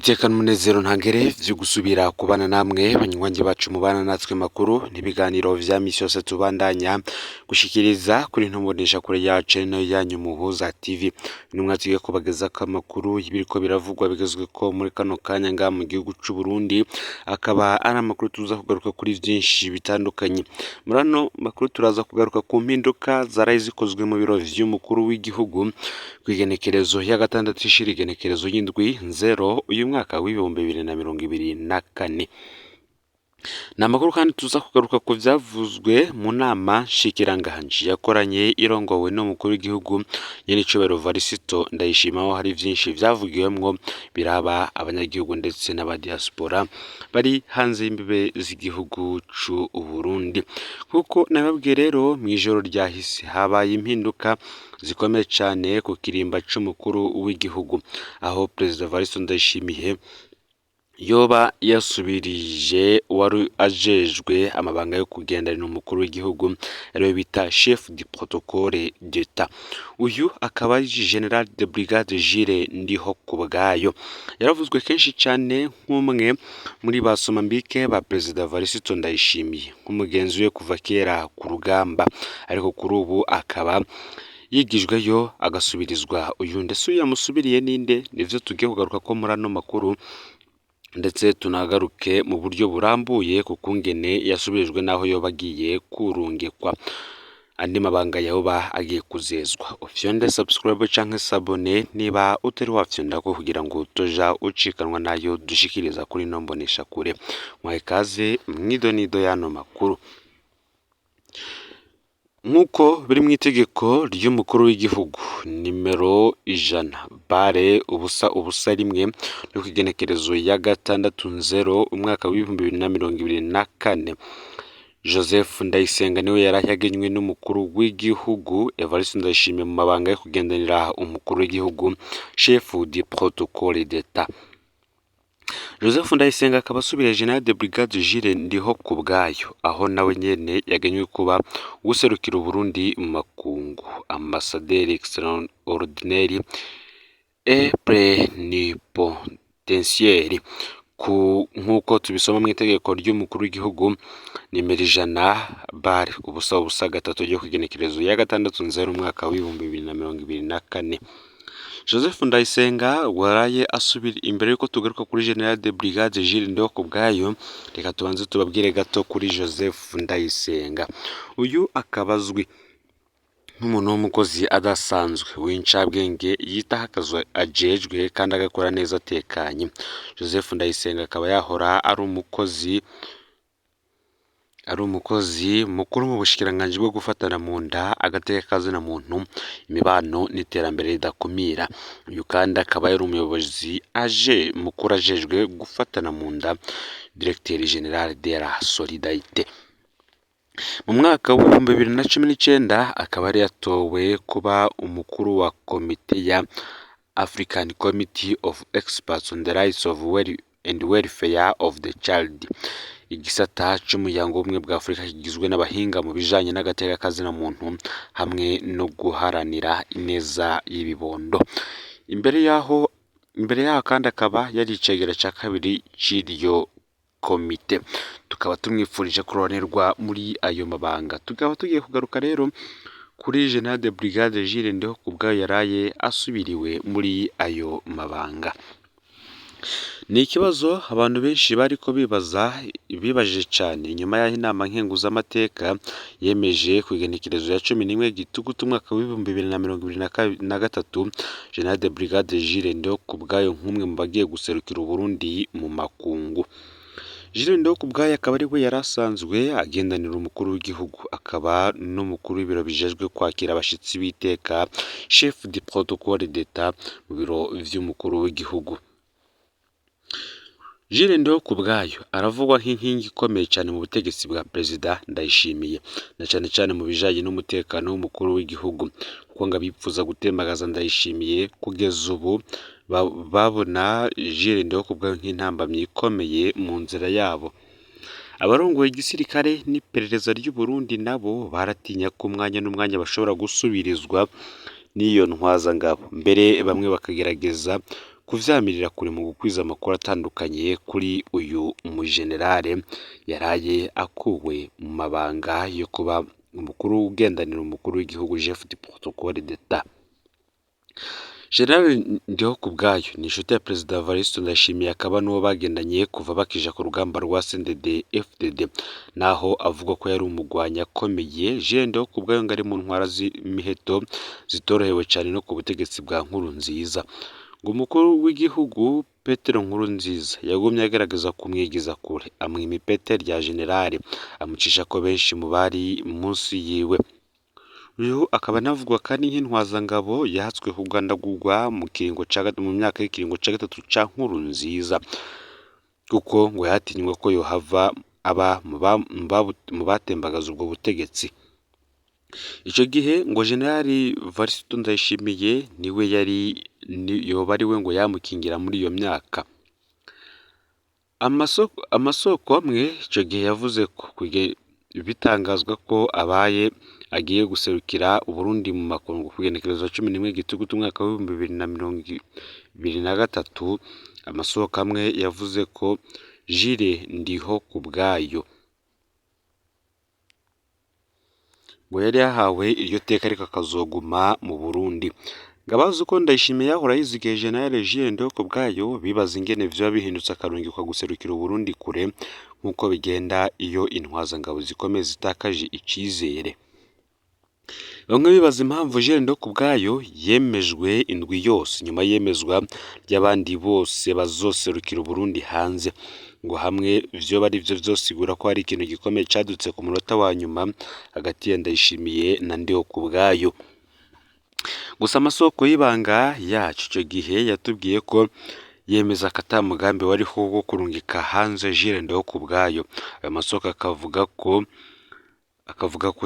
Umutekano umunezero ntangere vyo gusubira kubana namwe banywanyi bacu mubana natwe makuru n'ibiganiro vya misi yose tubandanya gushikiriza kuri ntumbonesha kure ya channel yanyu Muhuza TV. Numwe tugiye kubageza ko amakuru y'ibiriko biravugwa bigezwe ko muri kano kanya nga mu gihugu c'u Burundi, akaba ari amakuru tuza kugaruka kuri vyinshi bitandukanye. Murano makuru turaza kugaruka ku mpinduka zaraye zikozwe mu biro vy'umukuru w'igihugu kwigenekerezo ya gatandatu ishira igenekerezo y'indwi 0 uyu mwaka w'ibihumbi 2024. Na makuru kandi tuza kugaruka ku vyavuzwe mu nama shikiranganje yakoranye irongowe n'umukuru w'igihugu Nyenicubahiro Varisito Ndayishima, aho hari vyinshi vyavugiwemwo biraba abanyagihugu ndetse n'abadiaspora bari hanze y'imbibe z'igihugu c'u Burundi. Kuko nababwiye rero mw'ijoro ryahise habaye impinduka zikomeye cyane ku kirimba c'umukuru w'igihugu, aho President Varisito Ndayishimiye yoba yasubirije wari ajejwe amabanga yo kugendanira umukuru w'igihugu ariwe bita chef du protocole d'etat. Uyu akaba ari General de Brigade Jules Ndihokubwayo, yaravuzwe kenshi cyane nk'umwe muri basomambike ba President Varisito Ndayishimiye nk'umugenzi we kuva kera ku rugamba, ariko kuri ubu akaba yigijweyo agasubirizwa uyu ndetse uyu yamusubiriye ninde, nivyo tugiye kugaruka ko muri ano makuru, ndetse tunagaruke mu buryo burambuye ku kungene yasubirijwe naho yoba agiye kurungikwa andi mabanga yoba agiye kuzezwa. Ufyonde subscribe canke sabone niba utari wafyonda ko kugira ngo utoja ucikanwa nayo dushikiriza kuri nombonesha kure. Mwahe kaze mwidonido yano makuru. Nkuko biri mu itegeko ry'umukuru w'igihugu nimero 100 bare ubusa rimwe no kwigenekerezo ya gatandatu 0 umwaka w'ibihumbi 2024, Joseph Ndayisenga niwe yarayagenywe n'umukuru w'igihugu Evariste Ndayishimiye mu mabanga yo kugendanira umukuru w'igihugu chef du protocole d'etat. Joseph Ndayisenga akaba asubiriye General de Brigade Jules Ndihokubwayo, aho nawe nyene yagenywe kuba userukira Burundi mu makungu, ambassadeur extraordinaire et plénipotentiaire nkuko tubisoma mu itegeko ry'umukuru w'igihugu nimero 100 bare ubusa gatatu ryo kugenekerezo ya gatandatu 0 umwaka w'ibihumbi 2024. Joseph Ndayisenga waraye asubira imbere yuko tugaruka kuri General de Brigade Jules Ndihokubwayo. Reka tubanze tubabwire gato kuri Joseph Ndayisenga. Uyu akabazwi nk'umuntu w'umukozi adasanzwe w'incabwenge yitaho akazi ajejwe kandi agakora neza atekanye. Joseph Ndayisenga akaba yahora ari umukozi mukuru mu bushikiranganje bwo gufatana mu nda agateka kazina muntu, imibano n'iterambere ridakumira. Uyu kandi akaba yari umuyobozi mukuru ajejwe gufatana mu nda, Directeur General de la Solidarité. Mu mwaka wa 2019 akaba yari yatowe kuba umukuru wa komite ya African Committee of Experts on the Rights of and Welfare of the Child, igisata c'umuryango w'ubumwe bwa Afrika kigizwe n'abahinga mu bijanye n'agateka kazina muntu hamwe no guharanira ineza y'ibibondo. Imbere yaho kandi akaba yari icegera ca kabiri c'iryo komite. Tukaba tumwifurije kuronerwa muri ayo mabanga. Tukaba tugiye kugaruka rero kuri General de Brigade Jules Ndihokubwayo yaraye asubiriwe muri ayo mabanga. Ni ikibazo abantu benshi bariko bibaje cyane nyuma y'aho inama nkenguzamateka yemeje kwigenekerezo ya 11 gitugutu umwaka w'ibihumbi 2023 General de Brigade Jules Ndihokubwayo nk'umwe mu bagiye guserukira Burundi mu makungu. Jules Ndihokubwayo akaba ari we yarasanzwe agendanira umukuru w'igihugu, akaba n'umukuru w'ibiro bijejwe kwakira abashitsi b'iteka chef du protocole d'etat mu biro vy'umukuru w'igihugu. Jules Ndihokubwayo aravugwa nk'inkingi ikomeye cyane mu butegetsi bwa President Ndayishimiye, na cyane mu bijanye n'umutekano w'umukuru w'igihugu, kuko ngo abipfuza gutembagaza Ndayishimiye kugeza ubu babona Jules Ndihokubwayo nk'intambamyi ikomeye mu nzira yabo. Abarongoye igisirikare n'iperereza ry'u Burundi nabo baratinya ko umwanya n'umwanya bashobora gusubirizwa n'iyo ntwaza ngabo, mbere bamwe bakagerageza kuvyamirira kure mu gukwiza amakuru atandukanye kuri uyu mujenerale yaraye akuwe mu mabanga yo kuba umukuru ugendanira umukuru w'igihugu chef du protocole d'etat. General Ndihokubwayo ni inshuti ya Perezida Evariste Ndayishimiye, akaba n'uwo bagendanye kuva bakija ku rugamba rwa CNDD-FDD, naho avuga ko yari umugwanyi akomeye. General Ndihokubwayo ngo ari mu ntwara z'imiheto zitorohewe cyane no ku butegetsi bwa Nkurunziza. Ngo umukuru w'igihugu Petero Nkurunziza yagumye agerageza kumwigiza kure, amwima ipete rya generale, amucisha ko benshi mu bari munsi yiwe. Uyu akaba anavugwa kandi nk'intwazangabo yahatswe kugandagurwa mu myaka y'ikiringo ca gatatu ca Nkurunziza, kuko ngo yatinywe ko yohava aba mu batembagaza ubwo butegetsi. Ico gihe ngo Generali Evariste Ndayishimiye niwe yoba ari we ngo yamukingira muri iyo myaka. Amasoko amwe ico gihe yavuze ko bitangazwa ko agiye guserukira Uburundi mu makungu ku igenekerezo 11 Gitugutu umwaka wa 2023. Amasoko amwe yavuze ko Jules Ndihokubwayo ngo yari yahawe iryo teka ariko akazoguma mu Burundi. Ngabazi uko Ndayishimiye yahora yizigiye General Jules Ndihokubwayo, bibaza ingene vyoba bihindutse akarungikwa guserukira Uburundi kure nk'uko bigenda iyo intwazangabo zikomeye zitakaje icizere. Bamwe bibaza impamvu Jules Ndihokubwayo yemejwe indwi yose nyuma yemezwa ry'abandi bose bazoserukira Uburundi hanze, ngo hamwe vyoba ari vyo vyosigura ko hari ikintu gikomeye cadutse ku munota wa nyuma hagati ya Ndayishimiye na Ndihokubwayo. Gusa amasoko y'ibanga yacu ico gihe yatubwiye ko yemeza ko ata mugambi wariho wo kurungika hanze Jules Ndihokubwayo. Ayo masoko akavuga ko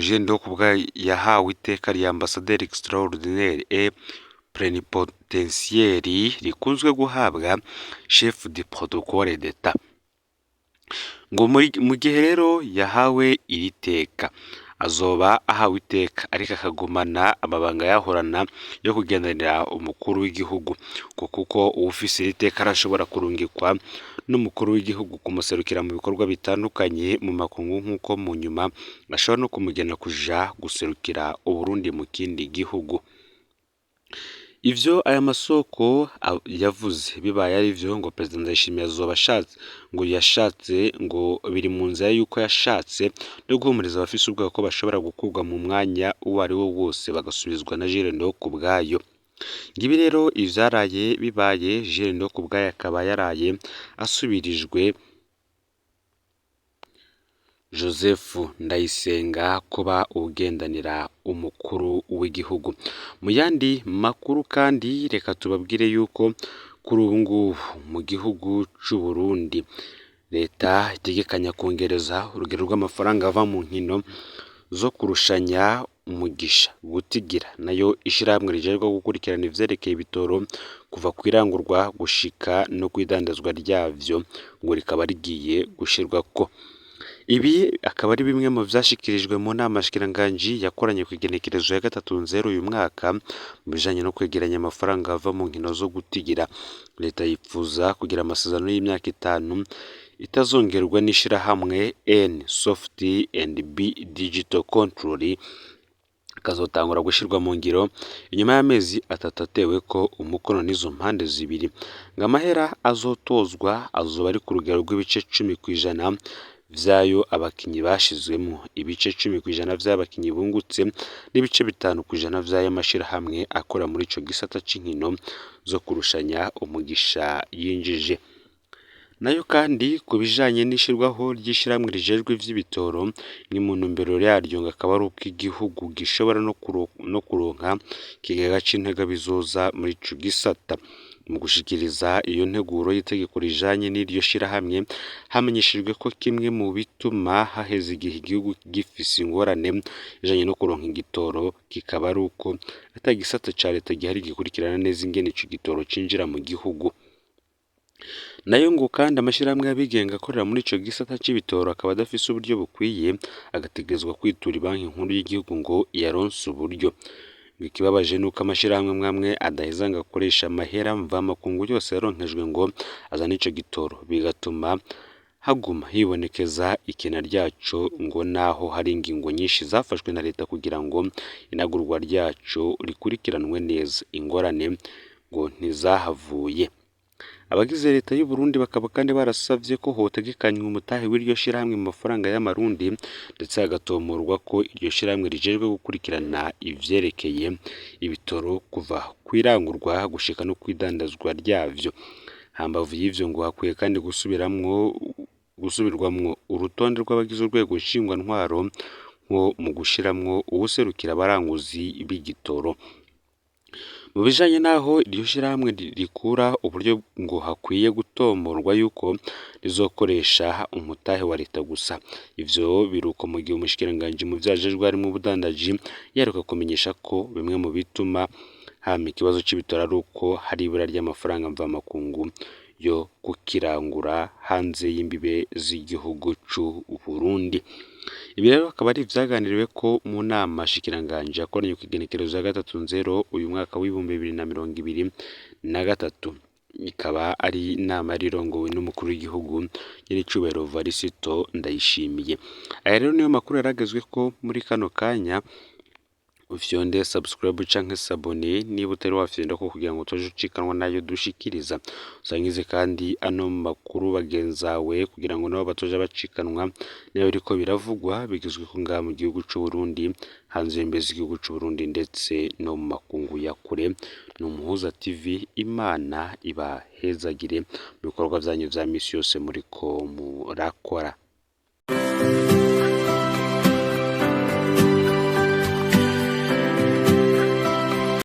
Jules Ndihokubwayo yahawe iteka rya ambassadeur extraordinaire et plénipotentiaire rikunzwe guhabwa chef du protocole d'etat. Ngo mu gihe rero yahawe iri teka azoba ahawe iteka ariko akagumana amabanga yahorana yo kugendanira umukuru w'igihugu, kuko uwufise iri teka arashobora kurungikwa n'umukuru w'igihugu kumuserukira mu bikorwa bitandukanye mu makungu, nk'uko mu nyuma ashobora no kumugena kuja guserukira Uburundi mu kindi gihugu. Ivyo aya masoko yavuze bibaye ari vyo, ngo Perezida Ndayishimiye yashatse ngo biri mu nzira yuko yashatse no guhumuriza abafise ubwoba ko bashobora gukurwa mu mwanya uwo ari wo wose bagasubizwa na Jules Ndihokubwayo. Ngibi rero ivyaraye bibaye, Jules Ndihokubwayo akaba yaraye asubirijwe Joseph Ndayisenga kuba ugendanira umukuru w'igihugu. Mu yandi makuru kandi reka tubabwire yuko kuri ubu ngubu mu gihugu c'u Burundi leta itegekanya kongereza urugero rw'amafaranga ava mu nkino zo kurushanya umugisha gutigira, nayo ishirahamwe rijejwe gukurikirana ivyerekeye ibitoro kuva kwirangurwa gushika no kwidandazwa ryavyo ngo rikaba rigiye gushirwako. Ibi akaba ari bimwe mu vyashikirijwe mu nama shikiranganji yakoranye ku igenekerezo ya 3/0 uyu mwaka mu bijanye no kwegeranya amafaranga ava mu nkino zo gutigira. Leta yipfuza kugira amasezerano y'imyaka 5 itazongerwa n'ishirahamwe N Soft and B Digital Control, kazotangura gushirwa mu ngiro inyuma y'amezi 3 atewe ko umukono n'izo mpande zibiri. Ngamahera azotozwa azoba ari ku rugero rw'ibice 10% vyayo abakinyi bashizwemo, ibice 10% vy'abakinyi bungutse n'ibice 5% vy'ayo mashirahamwe akora muri ico gisata c'inkino zo kurushanya umugisha yinjije. Nayo kandi kubijanye n'ishirwaho ry'ishiramwe rijejwe ivy'ibitoro ni mu ntumbero yaryo ngo akaba ari uko igihugu gishobora no kuronka kigega c'intega bizoza muri ico gisata. Mu gushikiriza iyo nteguro y'itegeko rijanye n'iryo shirahamwe, hamenyeshejwe ko kimwe mu bituma haheze igihe igihugu gifise ingorane ijanye no kuronka igitoro kikaba ari uko ata gisata ca leta gihari gikurikirana neza ingene ico gitoro cinjira mu gihugu. Nayo ngo kandi amashirahamwe y'abigenga akorera muri ico gisata c'ibitoro akaba adafise uburyo bukwiye, agategerezwa kwitura banki nkuru y'igihugu ngo yaronse uburyo. ngo ikibabaje nuko amashirahamwe mwamwe adaheza ngo akoresha amahera mvamakungu yose yaronkejwe ngo azane ico gitoro, bigatuma haguma hibonekeza ikena ryaco ngo naho hari ingingo nyinshi zafashwe na leta kugira ngo inagurwa ryaco rikurikiranwe neza, ingorane ngo ntizahavuye. Abagize leta y'u Burundi bakaba kandi barasavye ko hotegekanywa umutahe w'iryo shirahamwe mu mafaranga y'amarundi, ndetse hagatomorwa ko iryo shirahamwe rijejwe gukurikirana ivyerekeye ibitoro kuva kwirangurwa gushika no kwidandazwa ryavyo. Hambavu y'ivyo ngo hakwiye kandi gusubirwamwo urutonde rw'abagize urwego nshingwantwaro nko mu gushiramwo uwuserukira abaranguzi b'igitoro. Mu bijanye naho iryo shirahamwe rikura uburyo ngo hakwiye gutomorwa yuko rizokoresha umutahe wa leta gusa. Ivyo biruko mu gihe umushikiranganji mu vyajejwe harimo ubudandaji yaheruka kumenyesha ko bimwe mu bituma hama ikibazo c'ibitoro ari uko hari ibura ry'amafaranga mvamakungu yo kukirangura hanze y'imbibe z'igihugu c'u Burundi. Ibi rero akaba ari ivyaganiriwe ko mu nama shikiranganje yakoranye kw'igenekerezo ya 3/0 uyu mwaka w'2023, ikaba ari inama rirongowe n'umukuru w'igihugu nyiricubahiro Varisito Ndayishimiye. Aya rero niyo makuru yaragezwe ko muri kano kanya. Ufyonde subscribe canke sabone niba utari wafyonda ko kugira ngo toje ucikanwa nayo dushikiriza. Usangize kandi ano makuru bagenzawe kugira ngo nabo batoje bacikanwa nayo biriko biravugwa bigizwe ko ngaha mu gihugu c'u Burundi, hanze y'imbezi igihugu c'u Burundi ndetse no mu makungu ya kure. N'Umuhuza TV, Imana ibahezagire mu bikorwa vyanyu vya misi yose muriko murakora.